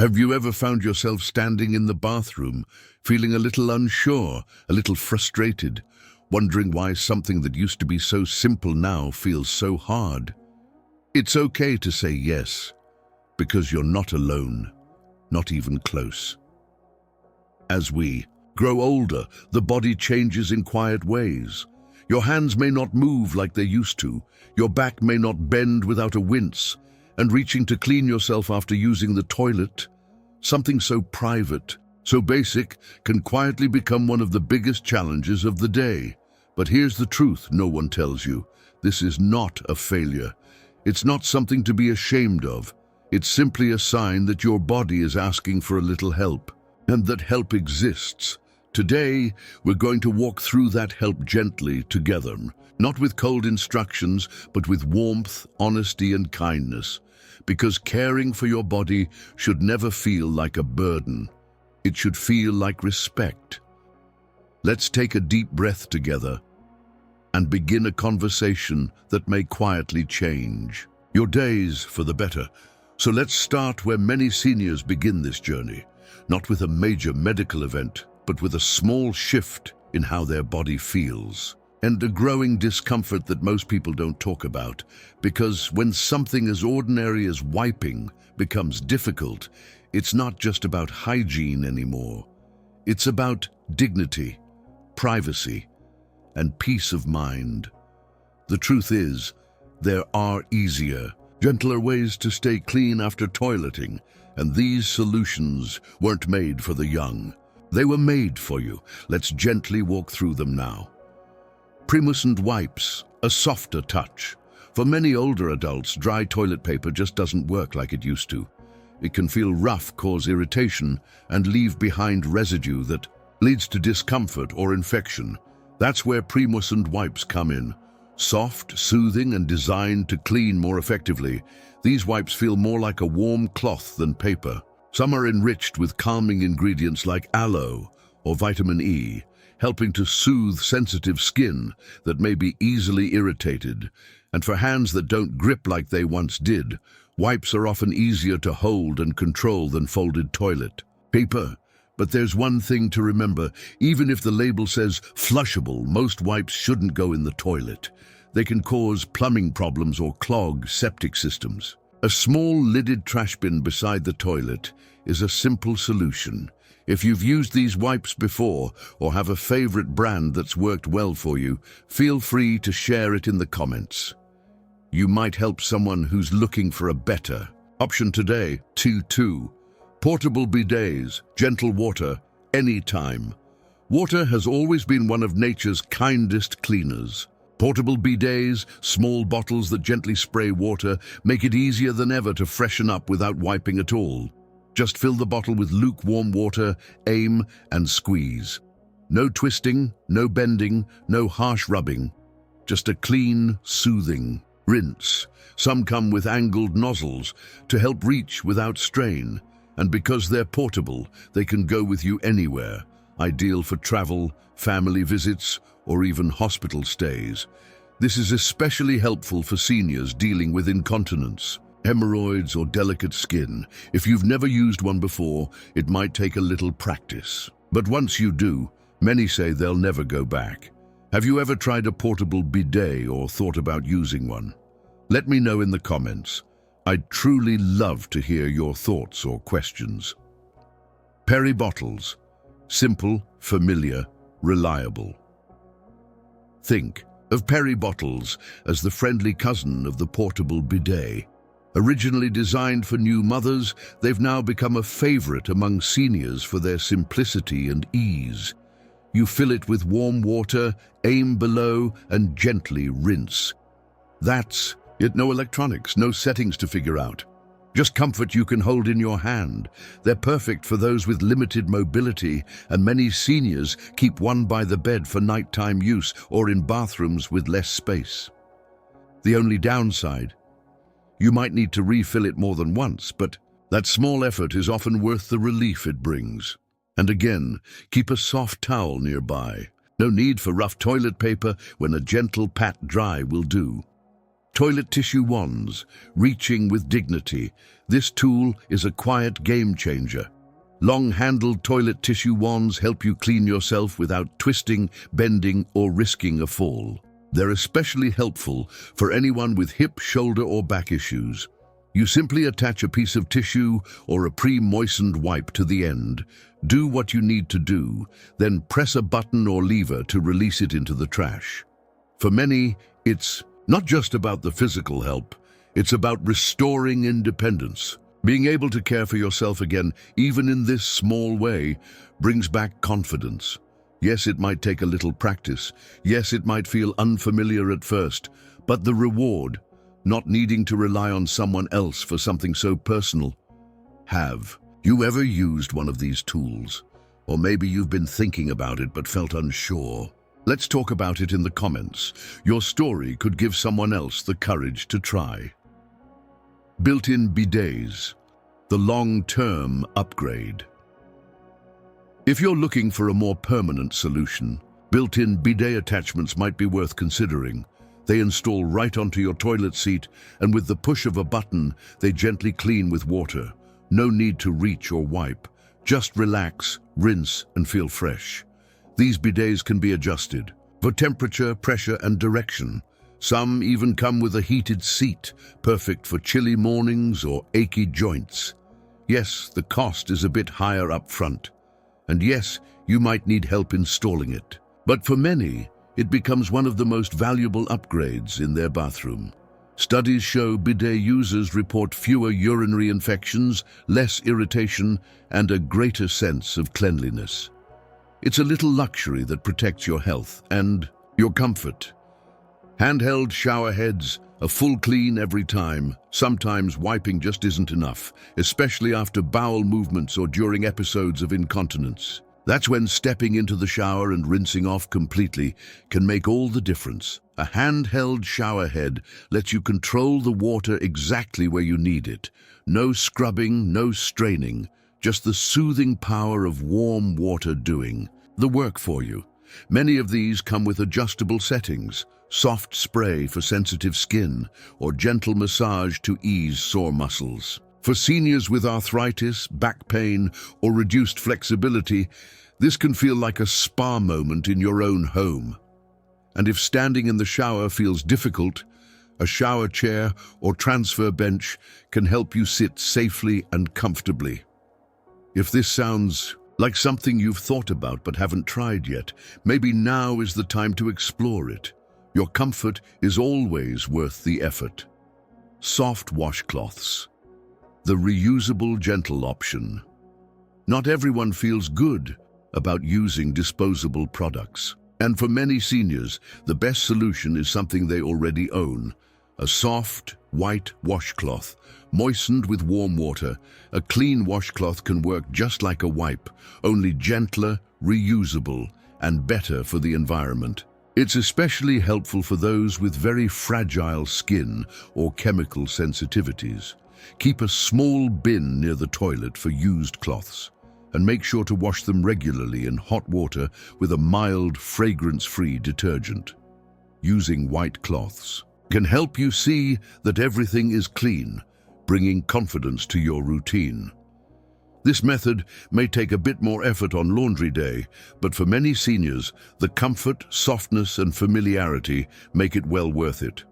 Have you ever found yourself standing in the bathroom, feeling a little unsure, a little frustrated, wondering why something that used to be so simple now feels so hard? It's okay to say yes, because you're not alone, not even close. As we grow older, the body changes in quiet ways. Your hands may not move like they used to, your back may not bend without a wince, and reaching to clean yourself after using the toilet, something so private, so basic, can quietly become one of the biggest challenges of the day. But here's the truth no one tells you. This is not a failure. It's not something to be ashamed of. It's simply a sign that your body is asking for a little help, and that help exists. Today, we're going to walk through that help gently together, not with cold instructions, but with warmth, honesty, and kindness. Because caring for your body should never feel like a burden. It should feel like respect. Let's take a deep breath together and begin a conversation that may quietly change your days for the better. So let's start where many seniors begin this journey, not with a major medical event, but with a small shift in how their body feels, and a growing discomfort that most people don't talk about, because when something as ordinary as wiping becomes difficult, it's not just about hygiene anymore. It's about dignity, privacy, and peace of mind. The truth is, there are easier, gentler ways to stay clean after toileting, and these solutions weren't made for the young. They were made for you. Let's gently walk through them now. Premosant wipes, a softer touch. For many older adults, dry toilet paper just doesn't work like it used to. It can feel rough, cause irritation, and leave behind residue that leads to discomfort or infection. That's where Premosant wipes come in. Soft, soothing, and designed to clean more effectively, these wipes feel more like a warm cloth than paper. Some are enriched with calming ingredients like aloe or vitamin E, helping to soothe sensitive skin that may be easily irritated. And for hands that don't grip like they once did, wipes are often easier to hold and control than folded toilet paper. But there's one thing to remember: even if the label says flushable, most wipes shouldn't go in the toilet. They can cause plumbing problems or clog septic systems. A small lidded trash bin beside the toilet is a simple solution. If you've used these wipes before or have a favorite brand that's worked well for you, feel free to share it in the comments. You might help someone who's looking for a better option today. 2. Portable bidets, gentle water, anytime. Water has always been one of nature's kindest cleaners. Portable bidets, small bottles that gently spray water, make it easier than ever to freshen up without wiping at all. Just fill the bottle with lukewarm water, aim, and squeeze. No twisting, no bending, no harsh rubbing. Just a clean, soothing rinse. Some come with angled nozzles to help reach without strain. And because they're portable, they can go with you anywhere, ideal for travel, family visits, or even hospital stays. This is especially helpful for seniors dealing with incontinence, hemorrhoids, or delicate skin. If you've never used one before, it might take a little practice. But once you do, many say they'll never go back. Have you ever tried a portable bidet or thought about using one? Let me know in the comments. I'd truly love to hear your thoughts or questions. Peri bottles. Simple, familiar, reliable. Think of Peri bottles as the friendly cousin of the portable bidet. Originally designed for new mothers, they've now become a favorite among seniors for their simplicity and ease. You fill it with warm water, aim below, and gently rinse. That's it. No electronics, no settings to figure out. Just comfort you can hold in your hand. They're perfect for those with limited mobility, and many seniors keep one by the bed for nighttime use or in bathrooms with less space. The only downside: you might need to refill it more than once, but that small effort is often worth the relief it brings. And again, keep a soft towel nearby. No need for rough toilet paper when a gentle pat dry will do. Toilet tissue wands, reaching with dignity. This tool is a quiet game changer. Long-handled toilet tissue wands help you clean yourself without twisting, bending, or risking a fall. They're especially helpful for anyone with hip, shoulder, or back issues. You simply attach a piece of tissue or a pre-moistened wipe to the end. Do what you need to do, then press a button or lever to release it into the trash. For many, it's not just about the physical help, it's about restoring independence. Being able to care for yourself again, even in this small way, brings back confidence. Yes, it might take a little practice. Yes, it might feel unfamiliar at first, but the reward, not needing to rely on someone else for something so personal. Have you ever used one of these tools? Or maybe you've been thinking about it but felt unsure. Let's talk about it in the comments. Your story could give someone else the courage to try. Built-in bidets, the long-term upgrade. If you're looking for a more permanent solution, built-in bidet attachments might be worth considering. They install right onto your toilet seat, and with the push of a button, they gently clean with water. No need to reach or wipe. Just relax, rinse, and feel fresh. These bidets can be adjusted for temperature, pressure, and direction. Some even come with a heated seat, perfect for chilly mornings or achy joints. Yes, the cost is a bit higher up front. And yes, you might need help installing it. But for many, it becomes one of the most valuable upgrades in their bathroom. Studies show bidet users report fewer urinary infections, less irritation, and a greater sense of cleanliness. It's a little luxury that protects your health and your comfort. Handheld shower heads, a full clean every time. Sometimes wiping just isn't enough, especially after bowel movements or during episodes of incontinence. That's when stepping into the shower and rinsing off completely can make all the difference. A handheld shower head lets you control the water exactly where you need it. No scrubbing, no straining, just the soothing power of warm water doing the work for you. Many of these come with adjustable settings, soft spray for sensitive skin, or gentle massage to ease sore muscles. For seniors with arthritis, back pain, or reduced flexibility, this can feel like a spa moment in your own home. And if standing in the shower feels difficult, a shower chair or transfer bench can help you sit safely and comfortably. If this sounds like something you've thought about but haven't tried yet, maybe now is the time to explore it. Your comfort is always worth the effort. Soft washcloths, the reusable gentle option. Not everyone feels good about using disposable products. And for many seniors, the best solution is something they already own. A soft, white washcloth, moistened with warm water. A clean washcloth can work just like a wipe, only gentler, reusable, and better for the environment. It's especially helpful for those with very fragile skin or chemical sensitivities. Keep a small bin near the toilet for used cloths, and make sure to wash them regularly in hot water with a mild, fragrance-free detergent. Using white cloths can help you see that everything is clean, bringing confidence to your routine. This method may take a bit more effort on laundry day, but for many seniors, the comfort, softness, and familiarity make it well worth it.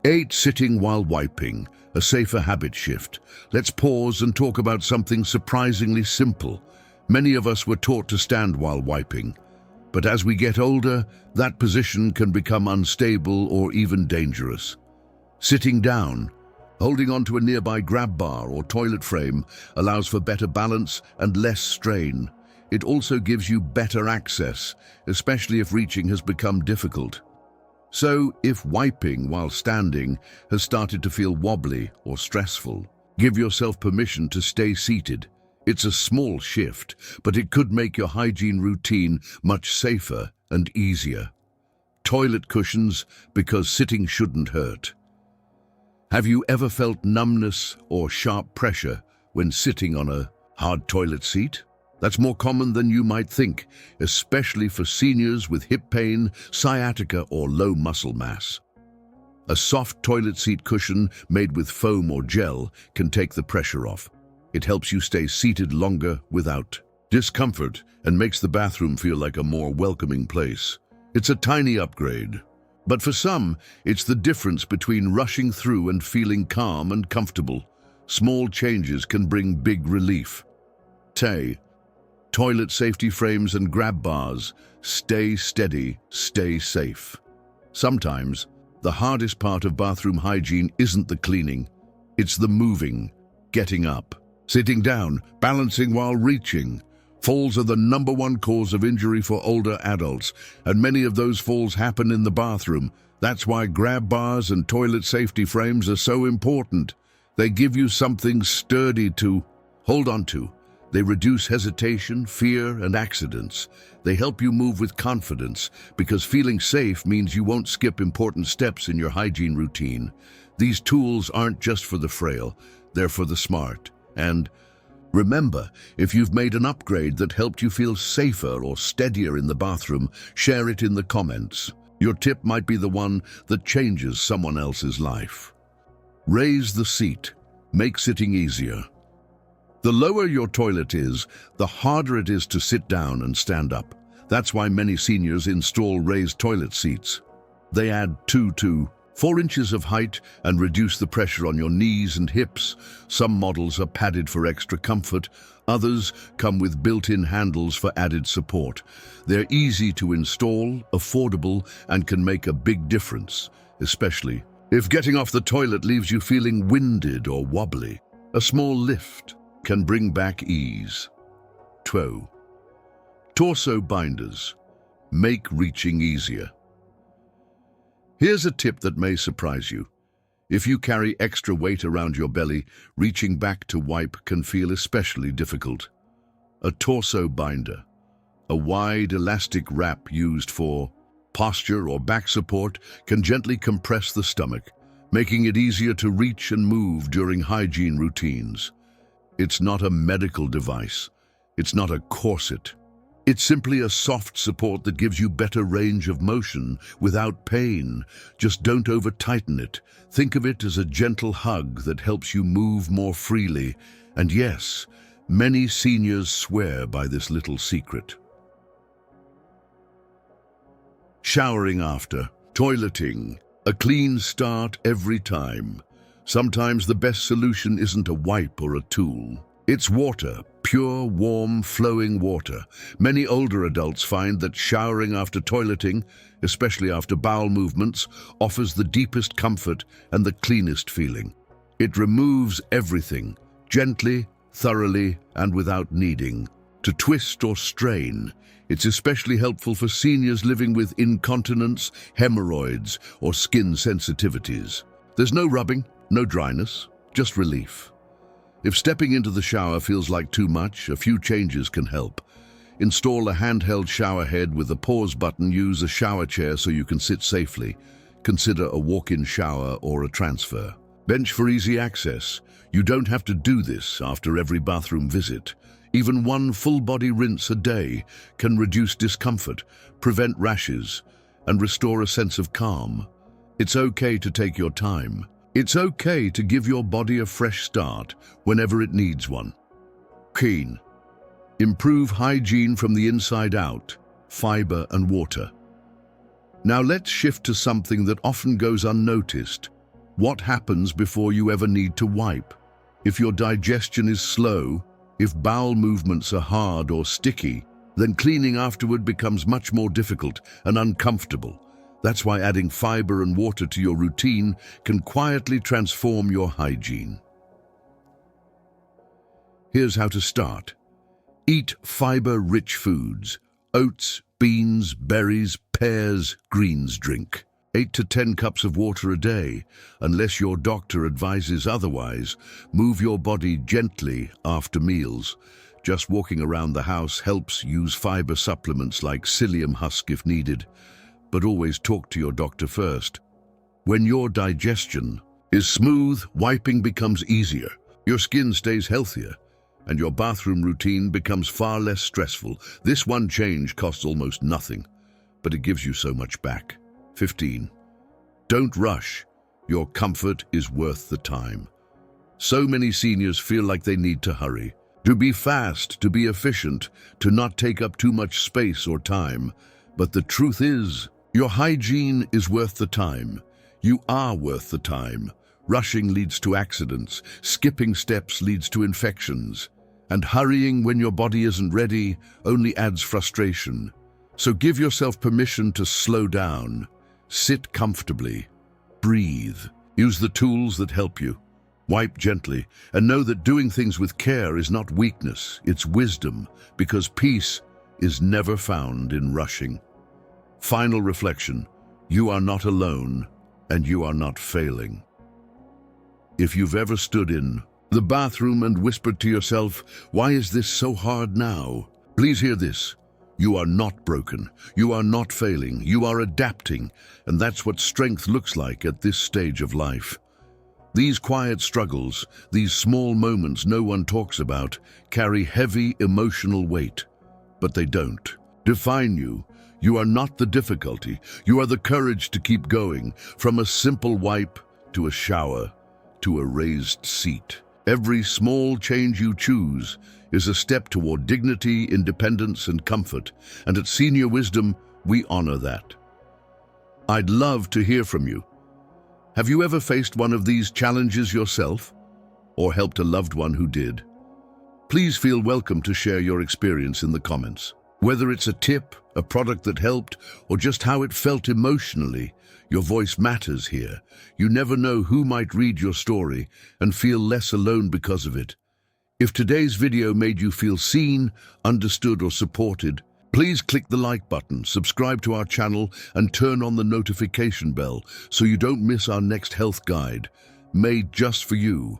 8. Sitting while wiping, a safer habit shift. Let's pause and talk about something surprisingly simple. Many of us were taught to stand while wiping, but as we get older, that position can become unstable or even dangerous. Sitting down, holding onto a nearby grab bar or toilet frame, allows for better balance and less strain. It also gives you better access, especially if reaching has become difficult. So, if wiping while standing has started to feel wobbly or stressful, give yourself permission to stay seated. It's a small shift, but it could make your hygiene routine much safer and easier. Toilet cushions, because sitting shouldn't hurt. Have you ever felt numbness or sharp pressure when sitting on a hard toilet seat? That's more common than you might think, especially for seniors with hip pain, sciatica, or low muscle mass. A soft toilet seat cushion made with foam or gel can take the pressure off. It helps you stay seated longer without discomfort and makes the bathroom feel like a more welcoming place. It's a tiny upgrade, but for some, it's the difference between rushing through and feeling calm and comfortable. Small changes can bring big relief. Toilet safety frames and grab bars. Stay steady, stay safe. Sometimes, the hardest part of bathroom hygiene isn't the cleaning. It's the moving, getting up, sitting down, balancing while reaching. Falls are the #1 cause of injury for older adults, and many of those falls happen in the bathroom. That's why grab bars and toilet safety frames are so important. They give you something sturdy to hold on to. They reduce hesitation, fear, and accidents. They help you move with confidence, because feeling safe means you won't skip important steps in your hygiene routine. These tools aren't just for the frail, they're for the smart. And remember, if you've made an upgrade that helped you feel safer or steadier in the bathroom, share it in the comments. Your tip might be the one that changes someone else's life. Raise the seat. Make sitting easier. The lower your toilet is, the harder it is to sit down and stand up. That's why many seniors install raised toilet seats. They add 2 to 4 inches of height and reduce the pressure on your knees and hips. Some models are padded for extra comfort. Others come with built-in handles for added support. They're easy to install, affordable, and can make a big difference, especially if getting off the toilet leaves you feeling winded or wobbly. A small lift can bring back ease. Torso binders. Make reaching easier. Here's a tip that may surprise you. If you carry extra weight around your belly, reaching back to wipe can feel especially difficult. A torso binder, a wide elastic wrap used for posture or back support, can gently compress the stomach, making it easier to reach and move during hygiene routines. It's not a medical device. It's not a corset. It's simply a soft support that gives you better range of motion without pain. Just don't over-tighten it. Think of it as a gentle hug that helps you move more freely. And yes, many seniors swear by this little secret. Showering after. Toileting. A clean start every time. Sometimes the best solution isn't a wipe or a tool. It's water, pure, warm, flowing water. Many older adults find that showering after toileting, especially after bowel movements, offers the deepest comfort and the cleanest feeling. It removes everything, gently, thoroughly, and without needing to twist or strain. It's especially helpful for seniors living with incontinence, hemorrhoids, or skin sensitivities. There's no rubbing, no dryness, just relief. If stepping into the shower feels like too much, a few changes can help. Install a handheld shower head with a pause button. Use a shower chair so you can sit safely. Consider a walk-in shower or a transfer. Bench for easy access. You don't have to do this after every bathroom visit. Even one full-body rinse a day can reduce discomfort, prevent rashes, and restore a sense of calm. It's okay to take your time. It's okay to give your body a fresh start whenever it needs one. Hygiene. Improve hygiene from the inside out, fiber and water. Now let's shift to something that often goes unnoticed. What happens before you ever need to wipe? If your digestion is slow, if bowel movements are hard or sticky, then cleaning afterward becomes much more difficult and uncomfortable. That's why adding fiber and water to your routine can quietly transform your hygiene. Here's how to start. Eat fiber-rich foods: oats, beans, berries, pears, greens. Drink 8 to 10 cups of water a day, unless your doctor advises otherwise. Move your body gently after meals. Just walking around the house helps. Use fiber supplements like psyllium husk if needed, but always talk to your doctor first. When your digestion is smooth, wiping becomes easier, your skin stays healthier, and your bathroom routine becomes far less stressful. This one change costs almost nothing, but it gives you so much back. 15. Don't rush. Your comfort is worth the time. So many seniors feel like they need to hurry, to be fast, to be efficient, to not take up too much space or time. But the truth is, your hygiene is worth the time. You are worth the time. Rushing leads to accidents, skipping steps leads to infections, and hurrying when your body isn't ready only adds frustration. So give yourself permission to slow down, sit comfortably, breathe, use the tools that help you. Wipe gently, and know that doing things with care is not weakness, it's wisdom, because peace is never found in rushing. Final reflection: you are not alone, and you are not failing. If you've ever stood in the bathroom and whispered to yourself, "Why is this so hard now?" Please hear this. You are not broken. You are not failing. You are adapting, and that's what strength looks like at this stage of life. These quiet struggles, these small moments no one talks about, carry heavy emotional weight. But they don't define you. You are not the difficulty. You are the courage to keep going, from a simple wipe to a shower to a raised seat. Every small change you choose is a step toward dignity, independence, and comfort. And at Senior Wisdom, we honor that. I'd love to hear from you. Have you ever faced one of these challenges yourself, or helped a loved one who did? Please feel welcome to share your experience in the comments. Whether it's a tip, a product that helped, or just how it felt emotionally, your voice matters here. You never know who might read your story and feel less alone because of it. If today's video made you feel seen, understood, or supported, please click the like button, subscribe to our channel, and turn on the notification bell so you don't miss our next health guide, made just for you.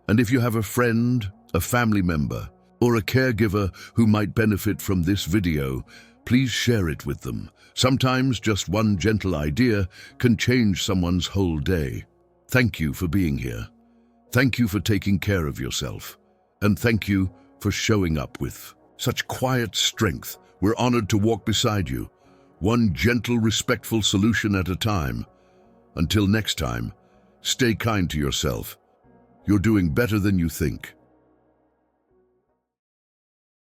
And if you have a friend, a family member, or a caregiver who might benefit from this video, please share it with them. Sometimes just one gentle idea can change someone's whole day. Thank you for being here. Thank you for taking care of yourself. And thank you for showing up with such quiet strength. We're honored to walk beside you, one gentle, respectful solution at a time. Until next time, stay kind to yourself. You're doing better than you think.